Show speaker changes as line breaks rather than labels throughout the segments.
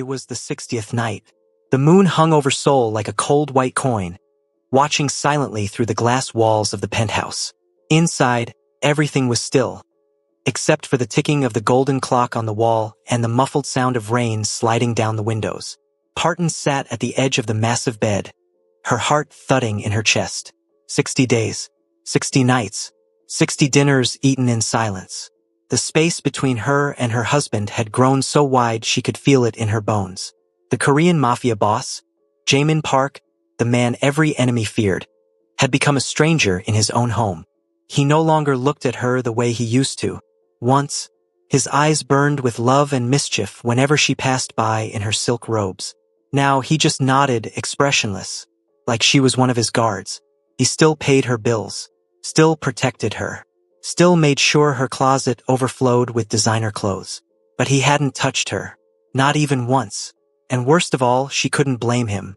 It was the 60th night. The moon hung over Seoul like a cold white coin, watching silently through the glass walls of the penthouse. Inside, everything was still, except for the ticking of the golden clock on the wall and the muffled sound of rain sliding down the windows. Parton sat at the edge of the massive bed, her heart thudding in her chest. 60 days, 60 nights, 60 dinners eaten in silence. The space between her and her husband had grown so wide she could feel it in her bones. The Korean Mafia boss, Jaemin Park, the man every enemy feared, had become a stranger in his own home. He no longer looked at her the way he used to. Once, his eyes burned with love and mischief whenever she passed by in her silk robes. Now he just nodded, expressionless, like she was one of his guards. He still paid her bills, still protected her, still made sure her closet overflowed with designer clothes. But he hadn't touched her, not even once. And worst of all, she couldn't blame him.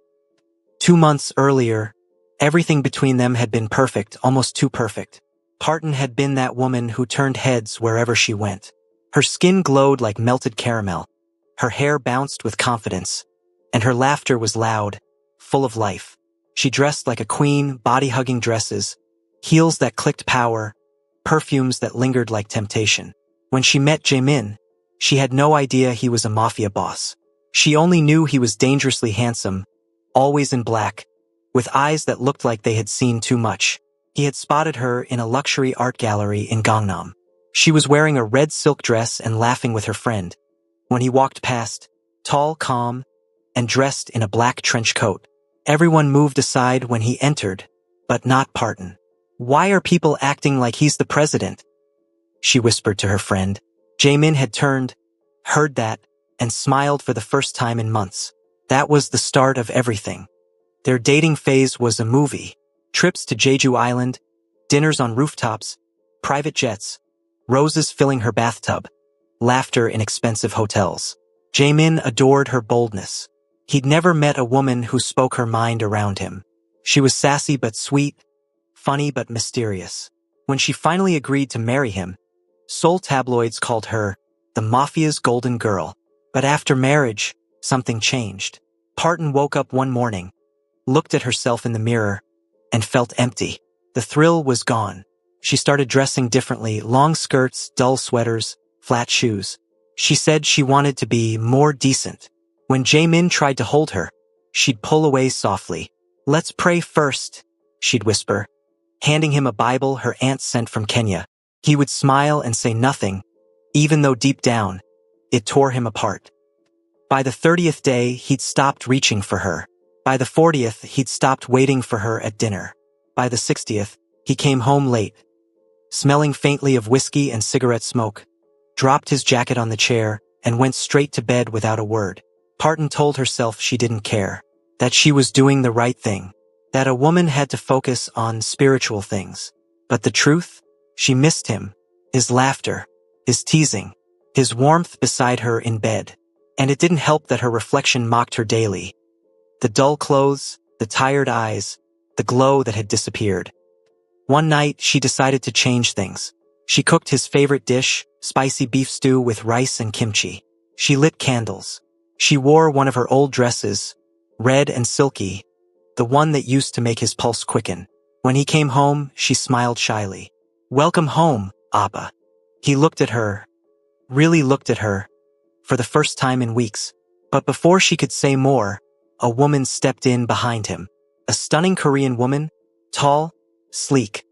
2 months earlier, everything between them had been perfect, almost too perfect. Parton had been that woman who turned heads wherever she went. Her skin glowed like melted caramel, her hair bounced with confidence, and her laughter was loud, full of life. She dressed like a queen, body-hugging dresses, heels that clicked power, perfumes that lingered like temptation. When she met Jaemin, she had no idea he was a mafia boss. She only knew he was dangerously handsome, always in black, with eyes that looked like they had seen too much. He had spotted her in a luxury art gallery in Gangnam. She was wearing a red silk dress and laughing with her friend. When he walked past, tall, calm, and dressed in a black trench coat, everyone moved aside when he entered, but not Parton. "Why are people acting like he's the president?" she whispered to her friend. Jaemin had turned, heard that, and smiled for the first time in months. That was the start of everything. Their dating phase was a movie. Trips to Jeju Island, dinners on rooftops, private jets, roses filling her bathtub, laughter in expensive hotels. Jaemin adored her boldness. He'd never met a woman who spoke her mind around him. She was sassy but sweet, funny but mysterious. When she finally agreed to marry him, Seoul tabloids called her the Mafia's golden girl. But after marriage, something changed. Parton woke up one morning, looked at herself in the mirror, and felt empty. The thrill was gone. She started dressing differently, long skirts, dull sweaters, flat shoes. She said she wanted to be more decent. When Jaemin tried to hold her, she'd pull away softly. "Let's pray first," she'd whisper, handing him a Bible her aunt sent from Kenya. He would smile and say nothing, even though deep down, it tore him apart. By the 30th day, he'd stopped reaching for her. By the 40th, he'd stopped waiting for her at dinner. By the 60th, he came home late, smelling faintly of whiskey and cigarette smoke, dropped his jacket on the chair, and went straight to bed without a word. Parton told herself she didn't care, that she was doing the right thing, that a woman had to focus on spiritual things. But the truth? She missed him, his laughter, his teasing, his warmth beside her in bed. And it didn't help that her reflection mocked her daily. The dull clothes, the tired eyes, the glow that had disappeared. One night, she decided to change things. She cooked his favorite dish, spicy beef stew with rice and kimchi. She lit candles. She wore one of her old dresses, red and silky, the one that used to make his pulse quicken. When he came home, she smiled shyly. "Welcome home, Appa." He looked at her, really looked at her, for the first time in weeks. But before she could say more, a woman stepped in behind him. A stunning Korean woman, tall, sleek,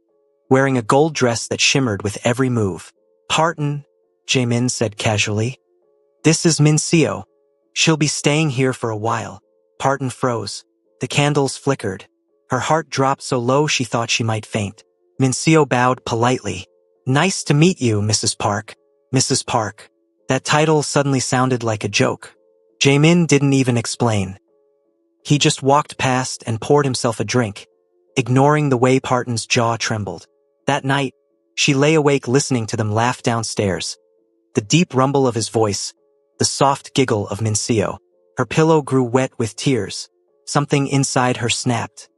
wearing a gold dress that shimmered with every move. "Parton," Jaemin said casually. "This is Min Seo. She'll be staying here for a while." Parton froze. The candles flickered. Her heart dropped so low she thought she might faint. Min Seo bowed politely. "Nice to meet you, Mrs. Park." Mrs. Park. That title suddenly sounded like a joke. Jaemin didn't even explain. He just walked past and poured himself a drink, ignoring the way Parton's jaw trembled. That night, she lay awake listening to them laugh downstairs. The deep rumble of his voice, the soft giggle of Min Seo. Her pillow grew wet with tears. Something inside her snapped.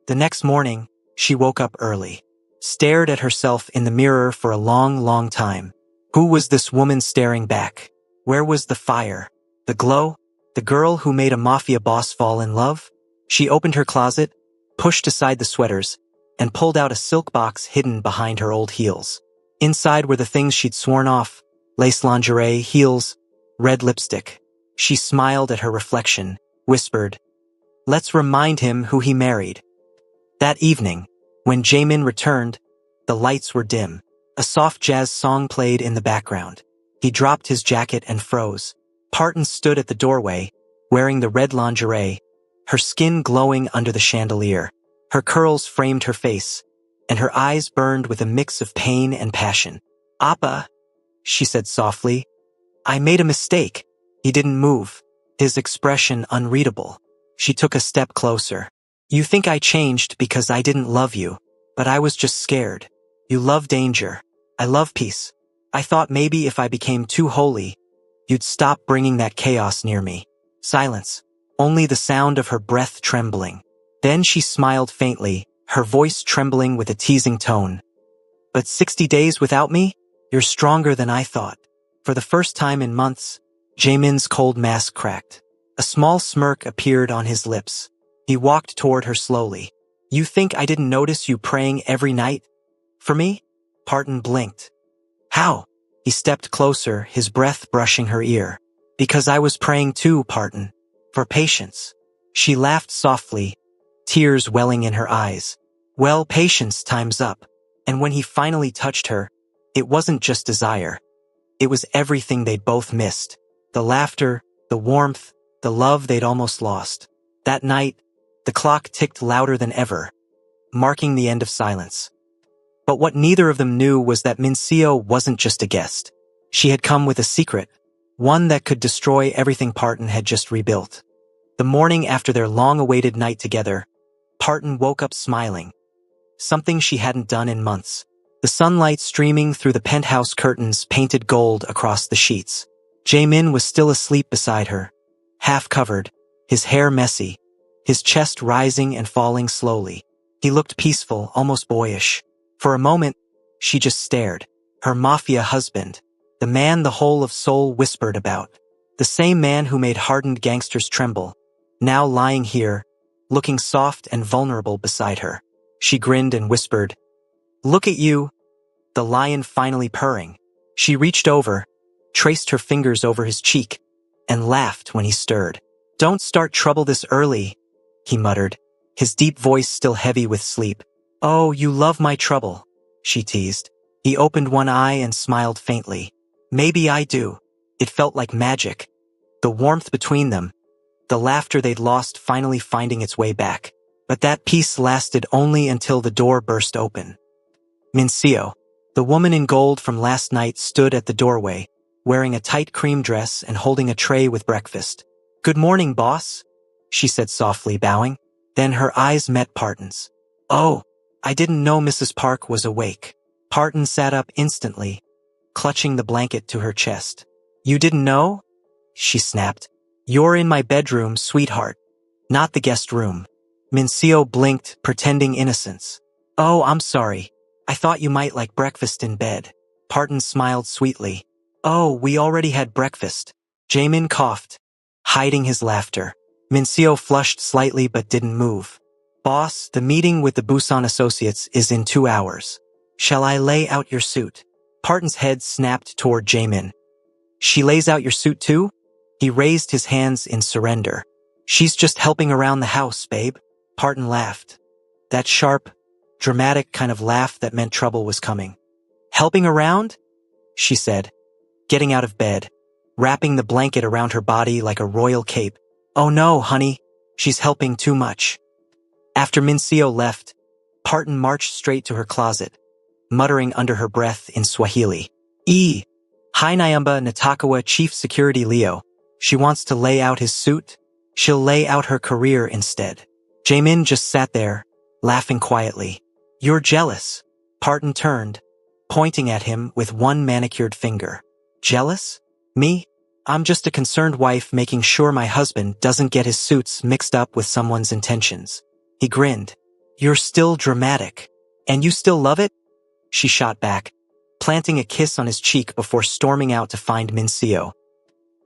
The next morning, she woke up early, stared at herself in the mirror for a long, long time. Who was this woman staring back? Where was the fire? The glow? The girl who made a mafia boss fall in love? She opened her closet, pushed aside the sweaters, and pulled out a silk box hidden behind her old heels. Inside were the things she'd sworn off: lace lingerie, heels, red lipstick. She smiled at her reflection, whispered, "Let's remind him who he married." That evening, when Jaemin returned, the lights were dim. A soft jazz song played in the background. He dropped his jacket and froze. Parton stood at the doorway, wearing the red lingerie, her skin glowing under the chandelier. Her curls framed her face, and her eyes burned with a mix of pain and passion. "Appa," she said softly, "I made a mistake." He didn't move, his expression unreadable. She took a step closer. "You think I changed because I didn't love you, but I was just scared. You love danger. I love peace. I thought maybe if I became too holy, you'd stop bringing that chaos near me." Silence. Only the sound of her breath trembling. Then she smiled faintly, her voice trembling with a teasing tone. "But 60 days without me? You're stronger than I thought." For the first time in months, Jaemin's cold mask cracked. A small smirk appeared on his lips. He walked toward her slowly. "You think I didn't notice you praying every night? For me?" Parton blinked. "How?" He stepped closer, his breath brushing her ear. "Because I was praying too, Parton. For patience." She laughed softly, tears welling in her eyes. "Well, patience time's up." And when he finally touched her, it wasn't just desire. It was everything they'd both missed. The laughter, the warmth, the love they'd almost lost. That night, the clock ticked louder than ever, marking the end of silence. But what neither of them knew was that Mincio wasn't just a guest. She had come with a secret, one that could destroy everything Parton had just rebuilt. The morning after their long-awaited night together, Parton woke up smiling, something she hadn't done in months. The sunlight streaming through the penthouse curtains painted gold across the sheets. Jaemin was still asleep beside her, half covered, his hair messy, his chest rising and falling slowly. He looked peaceful, almost boyish. For a moment, she just stared. Her mafia husband, the man the whole of Seoul whispered about, the same man who made hardened gangsters tremble, now lying here, looking soft and vulnerable beside her. She grinned and whispered, "Look at you," the lion finally purring. She reached over, traced her fingers over his cheek, and laughed when he stirred. "Don't start trouble this early," he muttered, his deep voice still heavy with sleep. "Oh, you love my trouble," she teased. He opened one eye and smiled faintly. "Maybe I do." It felt like magic. The warmth between them, the laughter they'd lost finally finding its way back. But that peace lasted only until the door burst open. Mincio, the woman in gold from last night, stood at the doorway, wearing a tight cream dress and holding a tray with breakfast. "Good morning, boss," she said softly, bowing. Then her eyes met Parton's. "Oh, I didn't know Mrs. Park was awake." Parton sat up instantly, clutching the blanket to her chest. "You didn't know?" she snapped. "You're in my bedroom, sweetheart, not the guest room." Mincio blinked, pretending innocence. "Oh, I'm sorry. I thought you might like breakfast in bed." Parton smiled sweetly. "Oh, we already had breakfast." Jaemin coughed, hiding his laughter. Mincio flushed slightly but didn't move. "Boss, the meeting with the Busan associates is in 2 hours. Shall I lay out your suit?" Parton's head snapped toward Jaemin. "She lays out your suit too?" He raised his hands in surrender. "She's just helping around the house, babe." Parton laughed. That sharp, dramatic kind of laugh that meant trouble was coming. "Helping around?" she said, getting out of bed, wrapping the blanket around her body like a royal cape. "Oh no, honey, she's helping too much." After Mincio left, Parton marched straight to her closet, muttering under her breath in Swahili. Hi Nyamba Natakawa, Chief Security Leo. She wants to lay out his suit? She'll lay out her career instead." Jaemin just sat there, laughing quietly. "You're jealous." Parton turned, pointing at him with one manicured finger. "Jealous? Me? I'm just a concerned wife making sure my husband doesn't get his suits mixed up with someone's intentions." He grinned. "You're still dramatic. And you still love it?" She shot back, planting a kiss on his cheek before storming out to find Mincio.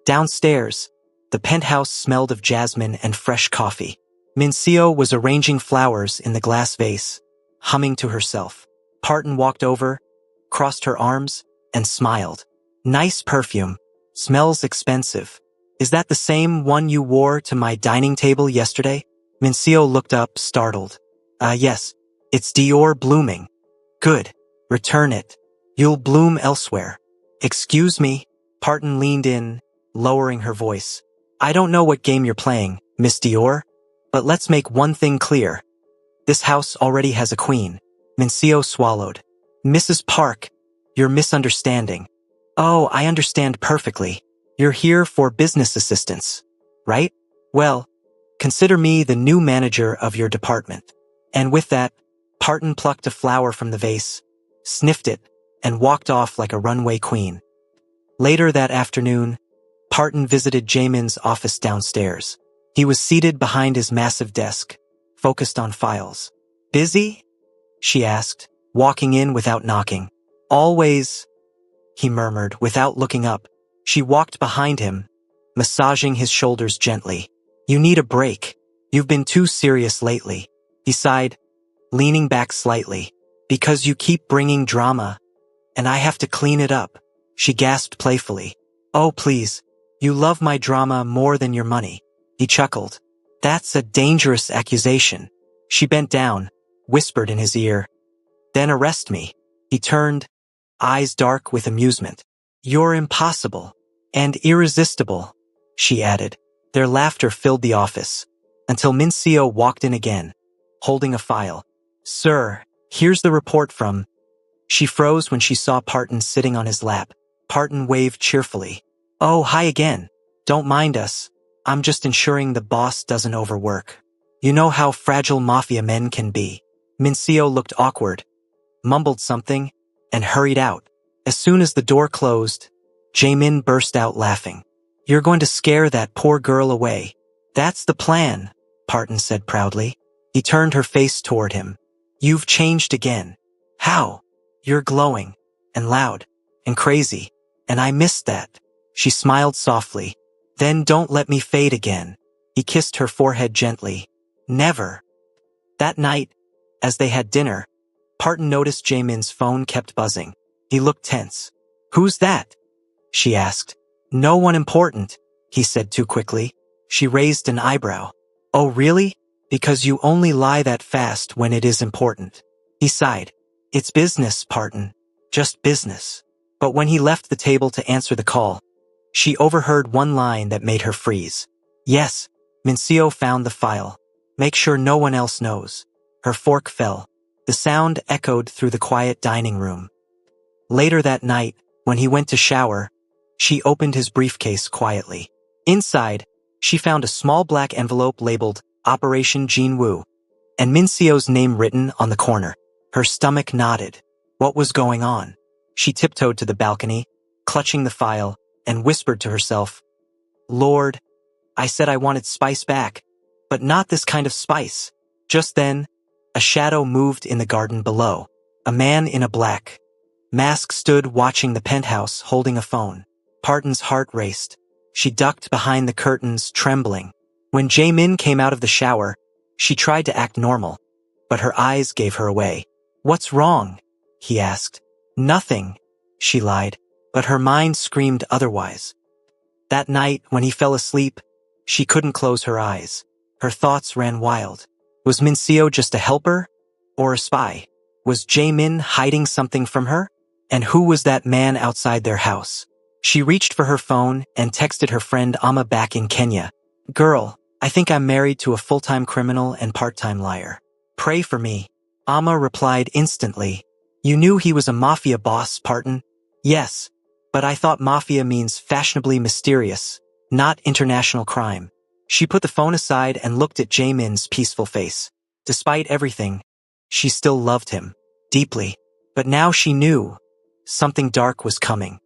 Downstairs, The penthouse smelled of jasmine and fresh coffee. Mincio was arranging flowers in the glass vase, humming to herself. Parton walked over, crossed her arms, and smiled. Nice perfume. Smells expensive. Is that the same one you wore to my dining table yesterday? Mincio looked up, startled. Yes. It's Dior blooming. Good. Return it. You'll bloom elsewhere. Excuse me? Parton leaned in, lowering her voice. I don't know what game you're playing, Miss Dior, but let's make one thing clear. This house already has a queen. Mincio swallowed. Mrs. Park, you're misunderstanding. Oh, I understand perfectly. You're here for business assistance, right? Well, consider me the new manager of your department. And with that, Parton plucked a flower from the vase, sniffed it, and walked off like a runway queen. Later that afternoon, Parton visited Jamin's office downstairs. He was seated behind his massive desk, focused on files. Busy? She asked, walking in without knocking. Always, he murmured without looking up. She walked behind him, massaging his shoulders gently. You need a break. You've been too serious lately, he sighed, leaning back slightly. Because you keep bringing drama, and I have to clean it up, she gasped playfully. Oh, please. You love my drama more than your money. He chuckled. That's a dangerous accusation. She bent down, whispered in his ear. Then arrest me. He turned, eyes dark with amusement. You're impossible. And irresistible, she added. Their laughter filled the office, until Mincio walked in again, holding a file. Sir, here's the report from... She froze when she saw Parton sitting on his lap. Parton waved cheerfully. Oh, hi again. Don't mind us. I'm just ensuring the boss doesn't overwork. You know how fragile mafia men can be. Mincio looked awkward, mumbled something, and hurried out. As soon as the door closed, Jamin burst out laughing. You're going to scare that poor girl away. That's the plan, Parton said proudly. He turned her face toward him. You've changed again. How? You're glowing, and loud, and crazy, and I missed that. She smiled softly. Then don't let me fade again. He kissed her forehead gently. Never. That night, as they had dinner, Parton noticed Jamin's phone kept buzzing. He looked tense. Who's that? She asked. No one important, he said too quickly. She raised an eyebrow. Oh, really? Because you only lie that fast when it is important. He sighed. It's business, Parton. Just business. But when he left the table to answer the call, she overheard one line that made her freeze. Yes, Mincio found the file. Make sure no one else knows. Her fork fell. The sound echoed through the quiet dining room. Later that night, when he went to shower, she opened his briefcase quietly. Inside, she found a small black envelope labeled Operation Jean Wu, and Mincio's name written on the corner. Her stomach knotted. What was going on? She tiptoed to the balcony, clutching the file, and whispered to herself, Lord, I said I wanted spice back, but not this kind of spice. Just then, a shadow moved in the garden below. A man in a black mask stood watching the penthouse holding a phone. Parton's heart raced. She ducked behind the curtains, trembling. When Jamin came out of the shower, she tried to act normal, but her eyes gave her away. What's wrong? He asked. Nothing, she lied, but her mind screamed otherwise. That night, when he fell asleep, she couldn't close her eyes. Her thoughts ran wild. Was Mincio just a helper? Or a spy? Was Jamin hiding something from her? And who was that man outside their house? She reached for her phone and texted her friend Amma back in Kenya. Girl, I think I'm married to a full-time criminal and part-time liar. Pray for me. Amma replied instantly. You knew he was a mafia boss, Parton? Yes, but I thought mafia means fashionably mysterious, not international crime. She put the phone aside and looked at Jamin's peaceful face. Despite everything, she still loved him, deeply. But now she knew something dark was coming.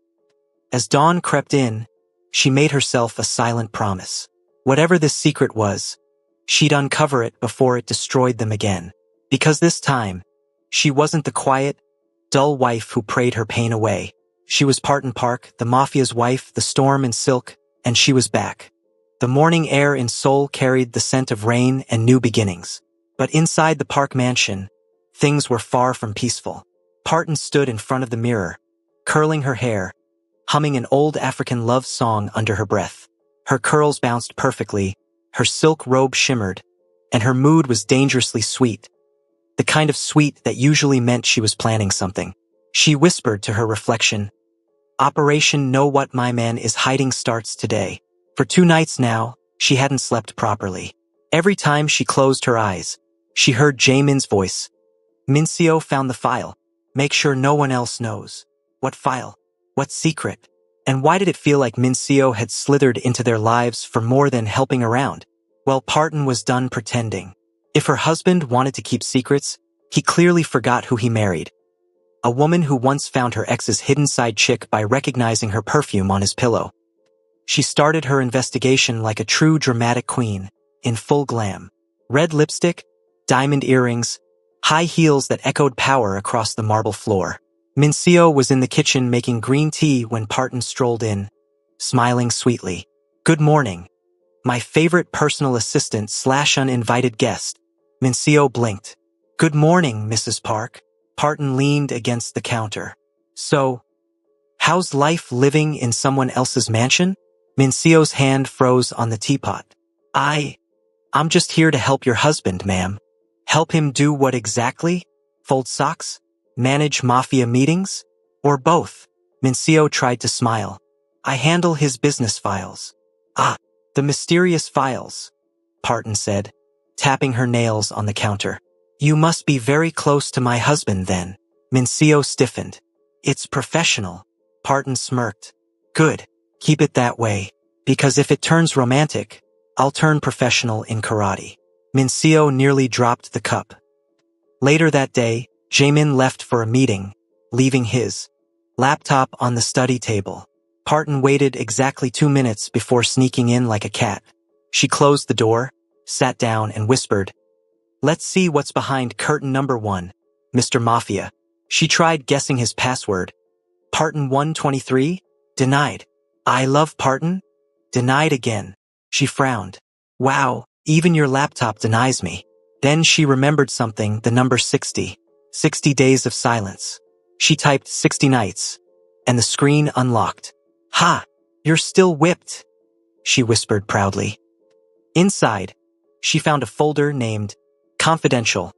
As dawn crept in, she made herself a silent promise. Whatever this secret was, she'd uncover it before it destroyed them again. Because this time, she wasn't the quiet, dull wife who prayed her pain away. She was Parton Park, the mafia's wife, the storm in silk, and she was back. The morning air in Seoul carried the scent of rain and new beginnings. But inside the Park mansion, things were far from peaceful. Parton stood in front of the mirror, curling her hair, humming an old African love song under her breath. Her curls bounced perfectly, her silk robe shimmered, and her mood was dangerously sweet. The kind of sweet that usually meant she was planning something. She whispered to her reflection, "Operation Know What My Man is Hiding starts today." For 2 nights now, she hadn't slept properly. Every time she closed her eyes, she heard Jaemin's voice. "Minseo found the file. Make sure no one else knows." What file? What secret? And why did it feel like Minseo had slithered into their lives for more than helping around? Well, Parton was done pretending. If her husband wanted to keep secrets, he clearly forgot who he married. A woman who once found her ex's hidden side chick by recognizing her perfume on his pillow. She started her investigation like a true dramatic queen, in full glam. Red lipstick, diamond earrings, high heels that echoed power across the marble floor. Minseo was in the kitchen making green tea when Parton strolled in, smiling sweetly. "Good morning. My favorite personal assistant / uninvited guest." Minseo blinked. "Good morning, Mrs. Park." Parton leaned against the counter. "So, how's life living in someone else's mansion?" Minseo's hand froze on the teapot. I'm just here to help your husband, ma'am." "Help him do what exactly? Fold socks? Manage Mafia meetings? Or both?" Minseo tried to smile. "I handle his business files." "Ah, the mysterious files," Parton said, tapping her nails on the counter. "You must be very close to my husband then." Minseo stiffened. "It's professional." Parton smirked. "Good. Keep it that way. Because if it turns romantic, I'll turn professional in karate." Minseo nearly dropped the cup. Later that day, Jaemin left for a meeting, leaving his laptop on the study table. Parton waited exactly 2 minutes before sneaking in like a cat. She closed the door, sat down, and whispered, "Let's see what's behind curtain number 1, Mr. Mafia." She tried guessing his password. Parton 123? Denied. "I love Parton?" Denied again. She frowned. "Wow, even your laptop denies me." Then she remembered something, the number 60. 60 days of silence. She typed 60 nights, and the screen unlocked. "Ha! You're still whipped," she whispered proudly. Inside, she found a folder named Confidential,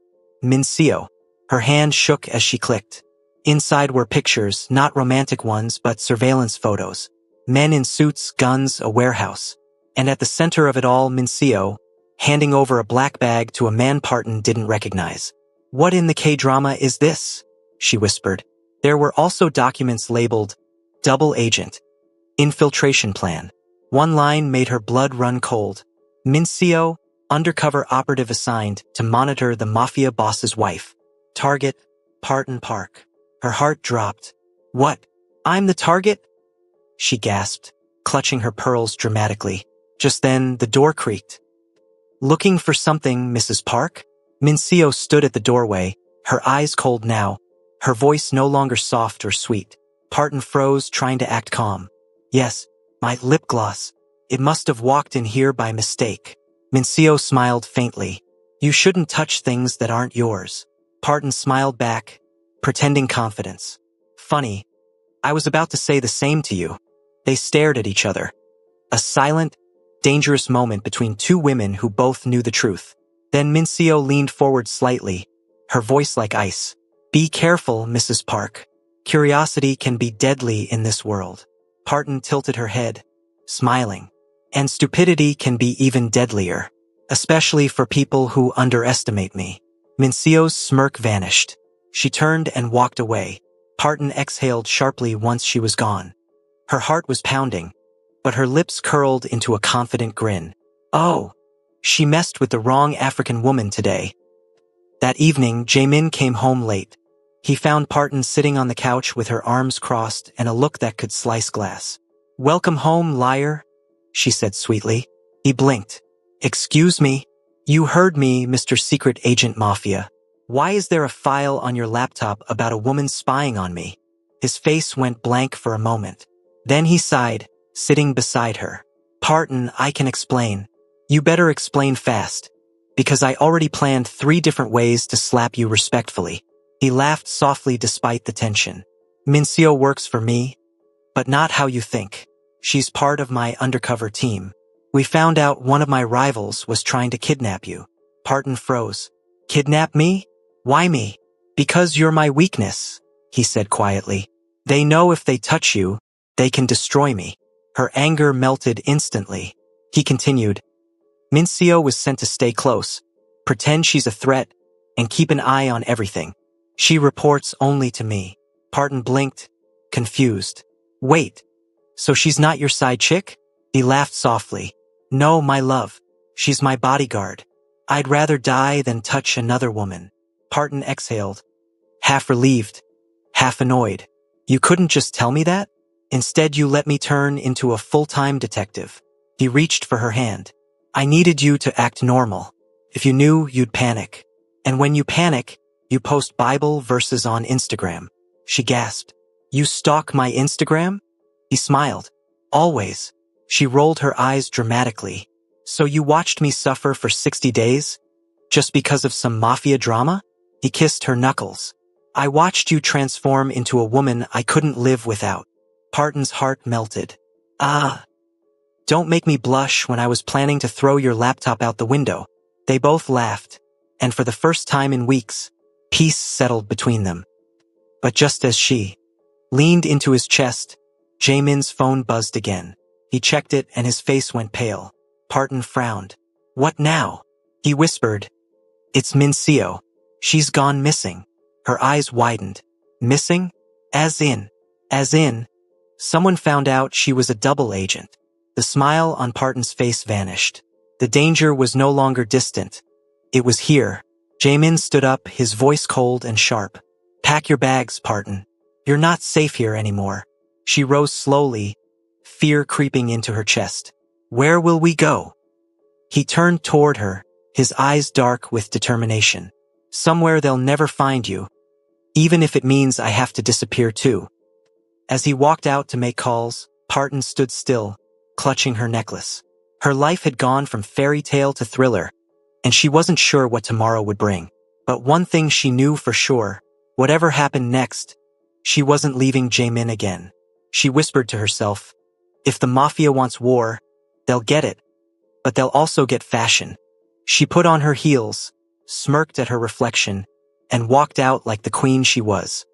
Minseo. Her hand shook as she clicked. Inside were pictures, not romantic ones, but surveillance photos. Men in suits, guns, a warehouse. And at the center of it all, Minseo, handing over a black bag to a man Parton didn't recognize. "What in the K-drama is this?" she whispered. There were also documents labeled Double Agent, Infiltration Plan. One line made her blood run cold. Minseo, undercover operative assigned to monitor the Mafia boss's wife. Target, Parton Park. Her heart dropped. "What? I'm the target?" she gasped, clutching her pearls dramatically. Just then, the door creaked. "Looking for something, Mrs. Park?" Minseo stood at the doorway, her eyes cold now, her voice no longer soft or sweet. Parton froze, trying to act calm. "Yes, my lip gloss. It must have walked in here by mistake." Minseo smiled faintly. "You shouldn't touch things that aren't yours." Parton smiled back, pretending confidence. "Funny. I was about to say the same to you." They stared at each other. A silent, dangerous moment between two women who both knew the truth. Then Minseo leaned forward slightly, her voice like ice. "Be careful, Mrs. Park. Curiosity can be deadly in this world." Parton tilted her head, smiling. "And stupidity can be even deadlier, especially for people who underestimate me." Minseo's smirk vanished. She turned and walked away. Parton exhaled sharply once she was gone. Her heart was pounding, but her lips curled into a confident grin. Oh, she messed with the wrong African woman today. That evening, Jaemin came home late. He found Parton sitting on the couch with her arms crossed and a look that could slice glass. "Welcome home, liar," she said sweetly. He blinked. "Excuse me?" "You heard me, Mr. Secret Agent Mafia. Why is there a file on your laptop about a woman spying on me?" His face went blank for a moment. Then he sighed, sitting beside her. Pardon, I can explain. You better explain fast. Because I already planned 3 different ways to slap you respectfully. He laughed softly despite the tension. Mincio works for me, but not how you think. She's part of my undercover team. We found out one of my rivals was trying to kidnap you. Parton froze. Kidnap me? Why me? Because you're my weakness, he said quietly. They know if they touch you, they can destroy me. Her anger melted instantly. He continued. Mincio was sent to stay close, pretend she's a threat, and keep an eye on everything. She reports only to me. Parton blinked, confused. Wait, so she's not your side chick? He laughed softly. No, my love. She's my bodyguard. I'd rather die than touch another woman. Parton exhaled, half relieved, half annoyed. You couldn't just tell me that? Instead, you let me turn into a full-time detective. He reached for her hand. I needed you to act normal. If you knew, you'd panic. And when you panic, you post Bible verses on Instagram. She gasped. You stalk my Instagram? He smiled. Always. She rolled her eyes dramatically. So you watched me suffer for 60 days? Just because of some mafia drama? He kissed her knuckles. I watched you transform into a woman I couldn't live without. Parton's heart melted. Ah. Don't make me blush when I was planning to throw your laptop out the window. They both laughed, and for the first time in weeks, peace settled between them. But just as she leaned into his chest, Jaemin's phone buzzed again. He checked it and his face went pale. Parton frowned. What now? He whispered. It's Mincio. She's gone missing. Her eyes widened. Missing? As in. Someone found out she was a double agent. The smile on Parton's face vanished. The danger was no longer distant. It was here. Jaemin stood up, his voice cold and sharp. Pack your bags, Parton. You're not safe here anymore. She rose slowly, fear creeping into her chest. Where will we go? He turned toward her, his eyes dark with determination. Somewhere they'll never find you, even if it means I have to disappear too. As he walked out to make calls, Parton stood still, clutching her necklace. Her life had gone from fairy tale to thriller, and she wasn't sure what tomorrow would bring. But one thing she knew for sure, whatever happened next, she wasn't leaving Jaemin again. She whispered to herself, if the Mafia wants war, they'll get it, but they'll also get fashion. She put on her heels, smirked at her reflection, and walked out like the queen she was.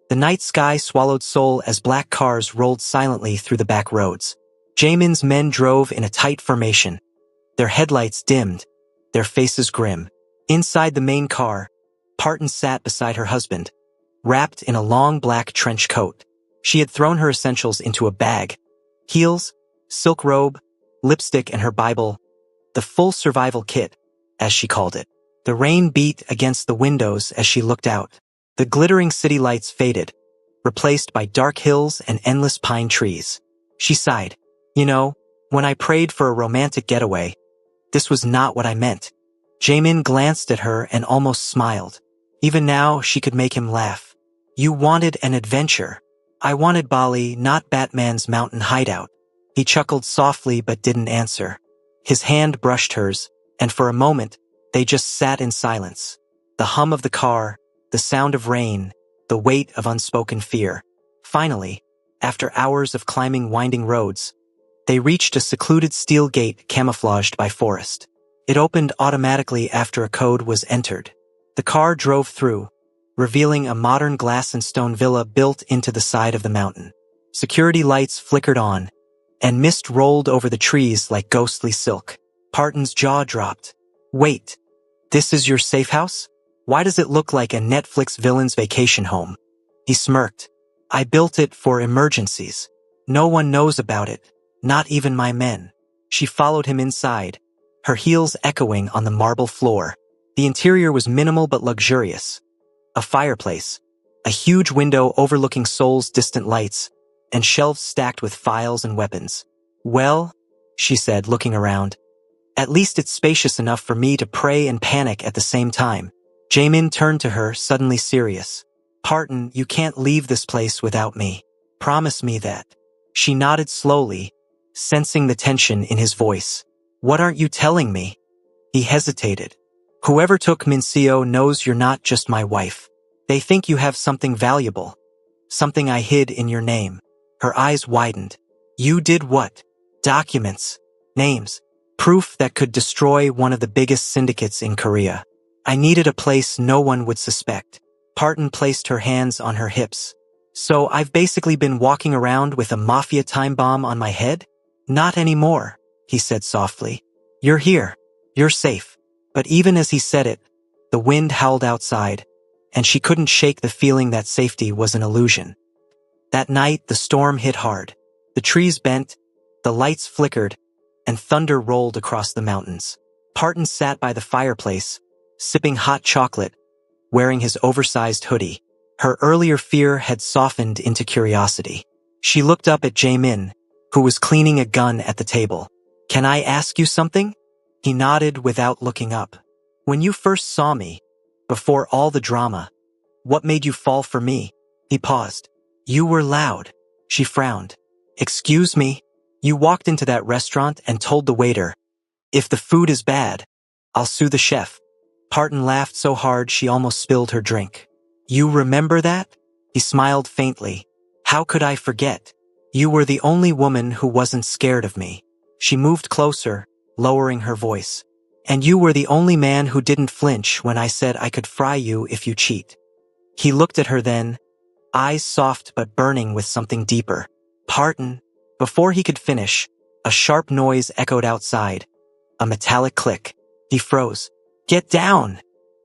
The night sky swallowed Seoul as black cars rolled silently through the back roads. Jaemin's men drove in a tight formation. Their headlights dimmed, their faces grim. Inside the main car, Parton sat beside her husband, wrapped in a long black trench coat. She had thrown her essentials into a bag. Heels, silk robe, lipstick and her Bible, the full survival kit, as she called it. The rain beat against the windows as she looked out. The glittering city lights faded, replaced by dark hills and endless pine trees. She sighed. You know, when I prayed for a romantic getaway, this was not what I meant. Jaemin glanced at her and almost smiled. Even now, she could make him laugh. You wanted an adventure. I wanted Bali, not Batman's mountain hideout. He chuckled softly but didn't answer. His hand brushed hers, and for a moment, they just sat in silence. The hum of the car, the sound of rain, the weight of unspoken fear. Finally, after hours of climbing winding roads, they reached a secluded steel gate camouflaged by forest. It opened automatically after a code was entered. The car drove through, revealing a modern glass and stone villa built into the side of the mountain. Security lights flickered on, and mist rolled over the trees like ghostly silk. Parton's jaw dropped. Wait, this is your safe house? Why does it look like a Netflix villain's vacation home? He smirked. I built it for emergencies. No one knows about it, not even my men. She followed him inside, her heels echoing on the marble floor. The interior was minimal but luxurious. A fireplace, a huge window overlooking Seoul's distant lights, and shelves stacked with files and weapons. Well, she said, looking around, at least it's spacious enough for me to pray and panic at the same time. Jaemin turned to her, suddenly serious. Parton, you can't leave this place without me. Promise me that. She nodded slowly, sensing the tension in his voice. What aren't you telling me? He hesitated. Whoever took Mincio knows you're not just my wife. They think you have something valuable. Something I hid in your name. Her eyes widened. You did what? Documents. Names. Proof that could destroy one of the biggest syndicates in Korea. I needed a place no one would suspect. Parton placed her hands on her hips. So I've basically been walking around with a Mafia time bomb on my head? Not anymore, he said softly. You're here. You're safe. But even as he said it, the wind howled outside, and she couldn't shake the feeling that safety was an illusion. That night, the storm hit hard. The trees bent, the lights flickered, and thunder rolled across the mountains. Parton sat by the fireplace, sipping hot chocolate, wearing his oversized hoodie. Her earlier fear had softened into curiosity. She looked up at Jae-min, who was cleaning a gun at the table. Can I ask you something? He nodded without looking up. When you first saw me, before all the drama, what made you fall for me? He paused. You were loud. She frowned. Excuse me? You walked into that restaurant and told the waiter, if the food is bad, I'll sue the chef. Parton laughed so hard she almost spilled her drink. You remember that? He smiled faintly. How could I forget? You were the only woman who wasn't scared of me. She moved closer, lowering her voice. And you were the only man who didn't flinch when I said I could fry you if you cheat. He looked at her then, eyes soft but burning with something deeper. Parton. Before he could finish, a sharp noise echoed outside. A metallic click. He froze. Get down!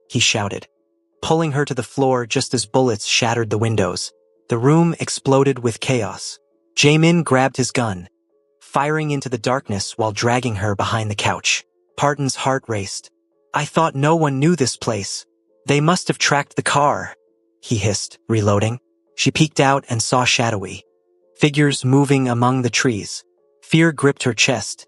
He shouted, pulling her to the floor just as bullets shattered the windows. The room exploded with chaos. Jae-min grabbed his gun, firing into the darkness while dragging her behind the couch. Parton's heart raced. I thought no one knew this place. They must have tracked the car, he hissed, reloading. She peeked out and saw shadowy figures moving among the trees. Fear gripped her chest.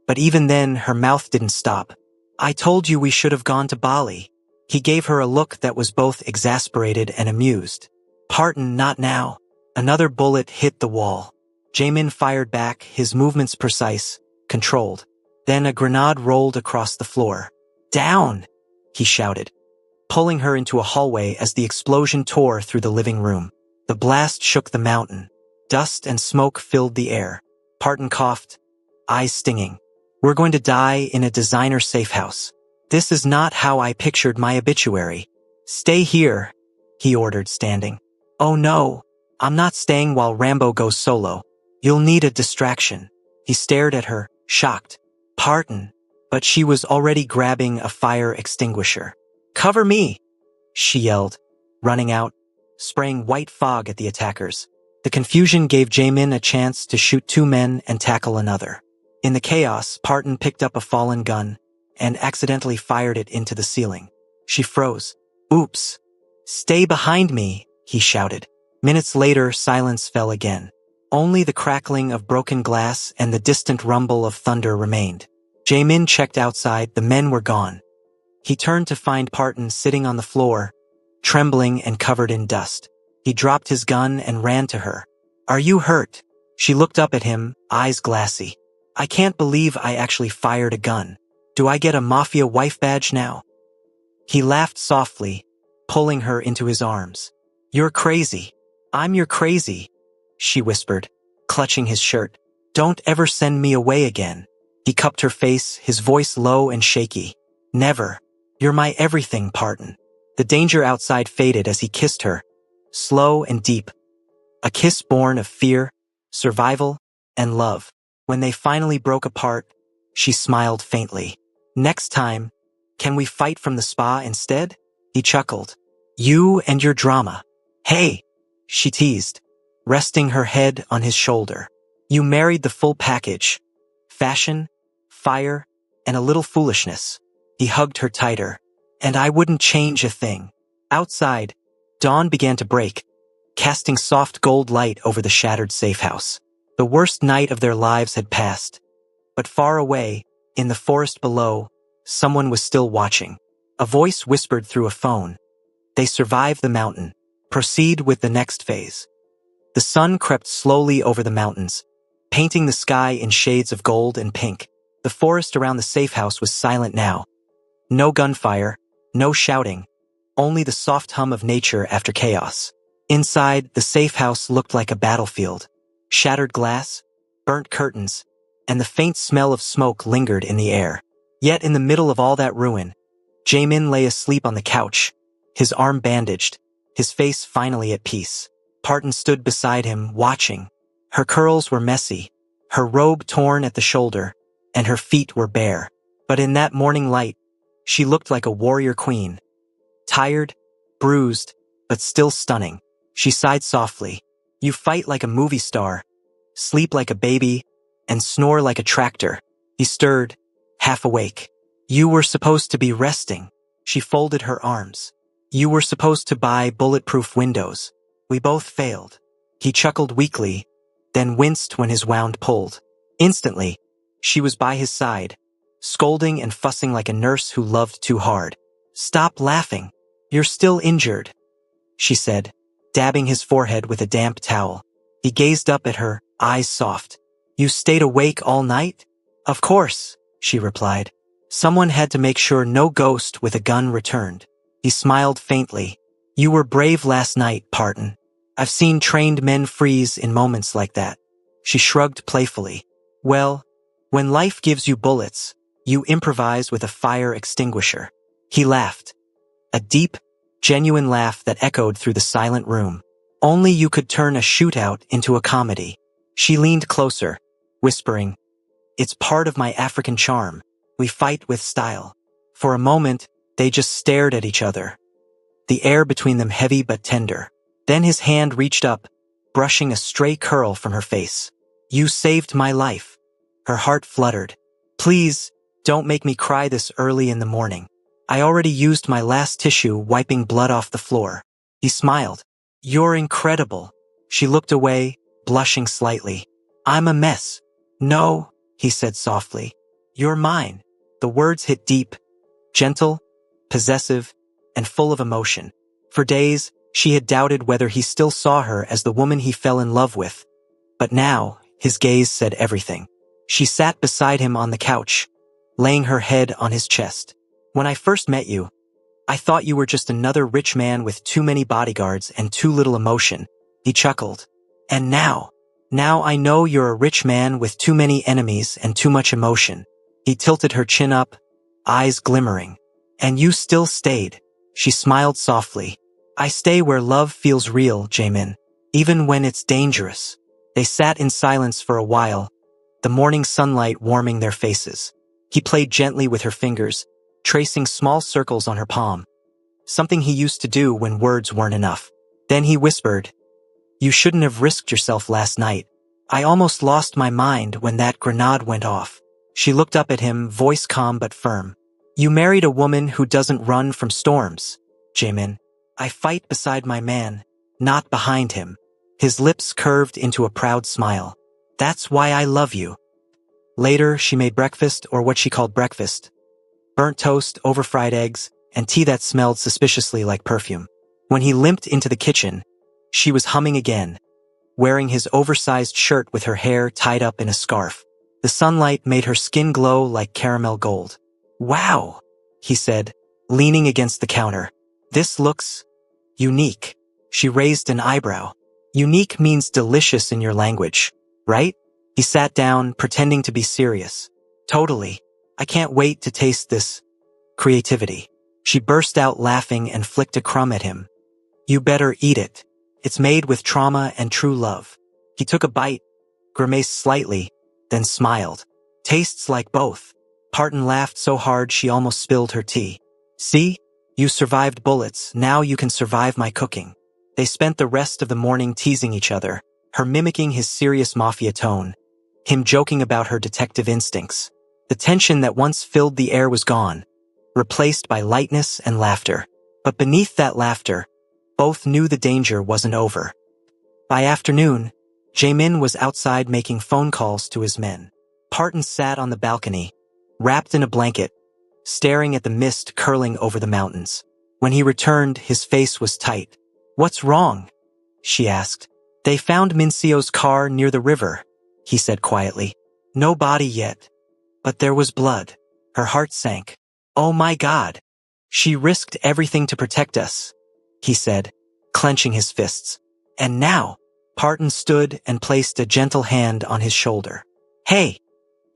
But even then, her mouth didn't stop. I told you we should have gone to Bali. He gave her a look that was both exasperated and amused. Parton, not now. Another bullet hit the wall. Jae-min fired back, his movements precise, controlled. Then a grenade rolled across the floor. Down! He shouted, pulling her into a hallway as the explosion tore through the living room. The blast shook the mountain. Dust and smoke filled the air. Parton coughed, eyes stinging. We're going to die in a designer safe house. This is not how I pictured my obituary. Stay here, he ordered, standing. Oh no, I'm not staying while Rambo goes solo. You'll need a distraction. He stared at her, shocked. Parton. But she was already grabbing a fire extinguisher. Cover me, she yelled, running out, spraying white fog at the attackers. The confusion gave Jae-min a chance to shoot two men and tackle another. In the chaos, Parton picked up a fallen gun and accidentally fired it into the ceiling. She froze. Oops. Stay behind me, he shouted. Minutes later, silence fell again. Only the crackling of broken glass and the distant rumble of thunder remained. Jae-min checked outside. The men were gone. He turned to find Parton sitting on the floor, trembling and covered in dust. He dropped his gun and ran to her. Are you hurt? She looked up at him, eyes glassy. I can't believe I actually fired a gun. Do I get a Mafia wife badge now? He laughed softly, pulling her into his arms. You're crazy. I'm your crazy, she whispered, clutching his shirt. Don't ever send me away again. He cupped her face, his voice low and shaky. Never. You're my everything, Parton. The danger outside faded as he kissed her, slow and deep. A kiss born of fear, survival, and love. When they finally broke apart, she smiled faintly. Next time, can we fight from the spa instead? He chuckled. You and your drama. Hey, she teased, resting her head on his shoulder. You married the full package. Fashion, fire, and a little foolishness. He hugged her tighter. And I wouldn't change a thing. Outside, dawn began to break, casting soft gold light over the shattered safe house. The worst night of their lives had passed. But far away, in the forest below, someone was still watching. A voice whispered through a phone. They survived the mountain. Proceed with the next phase. The sun crept slowly over the mountains, painting the sky in shades of gold and pink. The forest around the safe house was silent now. No gunfire, no shouting, only the soft hum of nature after chaos. Inside, the safe house looked like a battlefield. Shattered glass, burnt curtains, and the faint smell of smoke lingered in the air. Yet in the middle of all that ruin, Jaemin lay asleep on the couch, his arm bandaged, his face finally at peace. Parton stood beside him, watching. Her curls were messy, her robe torn at the shoulder, and her feet were bare. But in that morning light, she looked like a warrior queen. Tired, bruised, but still stunning. She sighed softly. You fight like a movie star, sleep like a baby, and snore like a tractor. He stirred, half awake. You were supposed to be resting. She folded her arms. You were supposed to buy bulletproof windows. We both failed. He chuckled weakly, then winced when his wound pulled. Instantly, she was by his side, scolding and fussing like a nurse who loved too hard. Stop laughing. You're still injured, she said, dabbing his forehead with a damp towel. He gazed up at her, eyes soft. You stayed awake all night? Of course, she replied. Someone had to make sure no ghost with a gun returned. He smiled faintly. You were brave last night, Parton. I've seen trained men freeze in moments like that. She shrugged playfully. Well, when life gives you bullets, you improvise with a fire extinguisher. He laughed. A deep, genuine laugh that echoed through the silent room. Only you could turn a shootout into a comedy. She leaned closer, whispering, It's part of my African charm. We fight with style. For a moment, they just stared at each other, the air between them heavy but tender. Then his hand reached up, brushing a stray curl from her face. You saved my life. Her heart fluttered. Please, don't make me cry this early in the morning. I already used my last tissue wiping blood off the floor. He smiled. You're incredible. She looked away, blushing slightly. I'm a mess. No, he said softly. You're mine. The words hit deep, gentle, possessive, and full of emotion. For days, she had doubted whether he still saw her as the woman he fell in love with. But now, his gaze said everything. She sat beside him on the couch, laying her head on his chest. When I first met you, I thought you were just another rich man with too many bodyguards and too little emotion. He chuckled. And now I know you're a rich man with too many enemies and too much emotion. He tilted her chin up, eyes glimmering. And you still stayed. She smiled softly. I stay where love feels real, Jaemin, even when it's dangerous. They sat in silence for a while, the morning sunlight warming their faces. He played gently with her fingers, tracing small circles on her palm, something he used to do when words weren't enough. Then he whispered, You shouldn't have risked yourself last night. I almost lost my mind when that grenade went off. She looked up at him, voice calm but firm. You married a woman who doesn't run from storms, Jaemin. I fight beside my man, not behind him. His lips curved into a proud smile. That's why I love you. Later, she made breakfast, or what she called breakfast. Burnt toast, over-fried eggs, and tea that smelled suspiciously like perfume. When he limped into the kitchen, she was humming again, wearing his oversized shirt with her hair tied up in a scarf. The sunlight made her skin glow like caramel gold. Wow, he said, leaning against the counter. This looks unique. She raised an eyebrow. Unique means delicious in your language, right? He sat down, pretending to be serious. Totally. I can't wait to taste this creativity. She burst out laughing and flicked a crumb at him. You better eat it. It's made with trauma and true love. He took a bite, grimaced slightly, then smiled. Tastes like both. Parton laughed so hard she almost spilled her tea. See? You survived bullets, now you can survive my cooking. They spent the rest of the morning teasing each other, her mimicking his serious Mafia tone, him joking about her detective instincts. The tension that once filled the air was gone, replaced by lightness and laughter. But beneath that laughter, both knew the danger wasn't over. By afternoon, Jaemin was outside making phone calls to his men. Parton sat on the balcony, wrapped in a blanket, staring at the mist curling over the mountains. When he returned, his face was tight. What's wrong? She asked. They found Minsio's car near the river. he said quietly. No body yet, but there was blood. Her heart sank. Oh my God. She risked everything to protect us, he said, clenching his fists. And now, Parton stood and placed a gentle hand on his shoulder. Hey,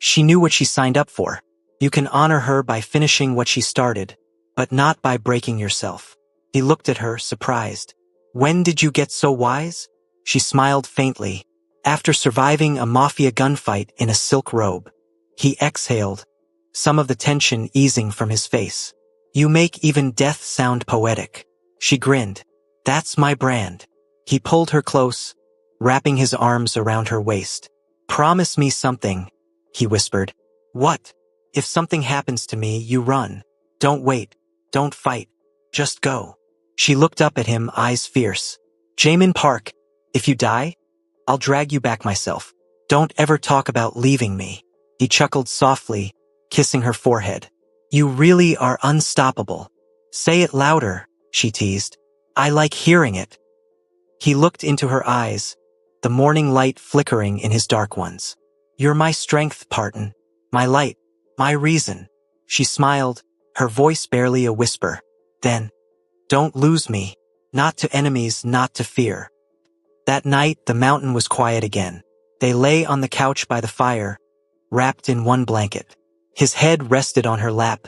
she knew what she signed up for. You can honor her by finishing what she started, but not by breaking yourself. He looked at her, surprised. When did you get so wise? She smiled faintly. After surviving a Mafia gunfight in a silk robe. He exhaled, some of the tension easing from his face. You make even death sound poetic. She grinned. That's my brand. He pulled her close, wrapping his arms around her waist. Promise me something, he whispered. What? If something happens to me, you run. Don't wait. Don't fight. Just go. She looked up at him, eyes fierce. Jamin Park, if you die, I'll drag you back myself. Don't ever talk about leaving me. He chuckled softly, kissing her forehead. You really are unstoppable. Say it louder, she teased. I like hearing it. He looked into her eyes, the morning light flickering in his dark ones. You're my strength, Parton. My light. My reason. She smiled, her voice barely a whisper. Then, don't lose me. Not to enemies, not to fear. That night, the mountain was quiet again. They lay on the couch by the fire, wrapped in one blanket. His head rested on her lap,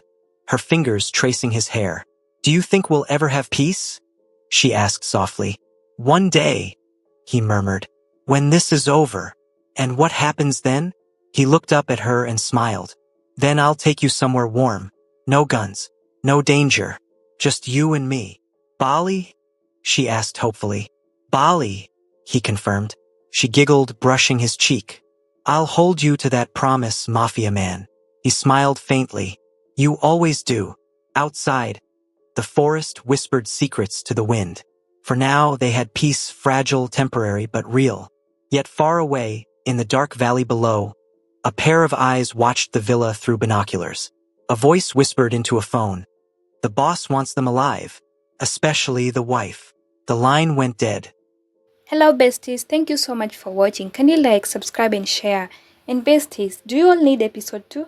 her fingers tracing his hair. Do you think we'll ever have peace? She asked softly. One day, he murmured. When this is over. And what happens then? He looked up at her and smiled. Then I'll take you somewhere warm. No guns. No danger. Just you and me. Bali? She asked hopefully. Bali, he confirmed. She giggled, brushing his cheek. I'll hold you to that promise, Mafia man. He smiled faintly. You always do. Outside, the forest whispered secrets to the wind. For now, they had peace, fragile, temporary, but real. Yet far away, in the dark valley below, a pair of eyes watched the villa through binoculars. A voice whispered into a phone. The boss wants them alive, especially the wife. The line went dead.
Hello besties, thank you so much for watching. Can you like, subscribe and share? And besties, do you all need episode 2?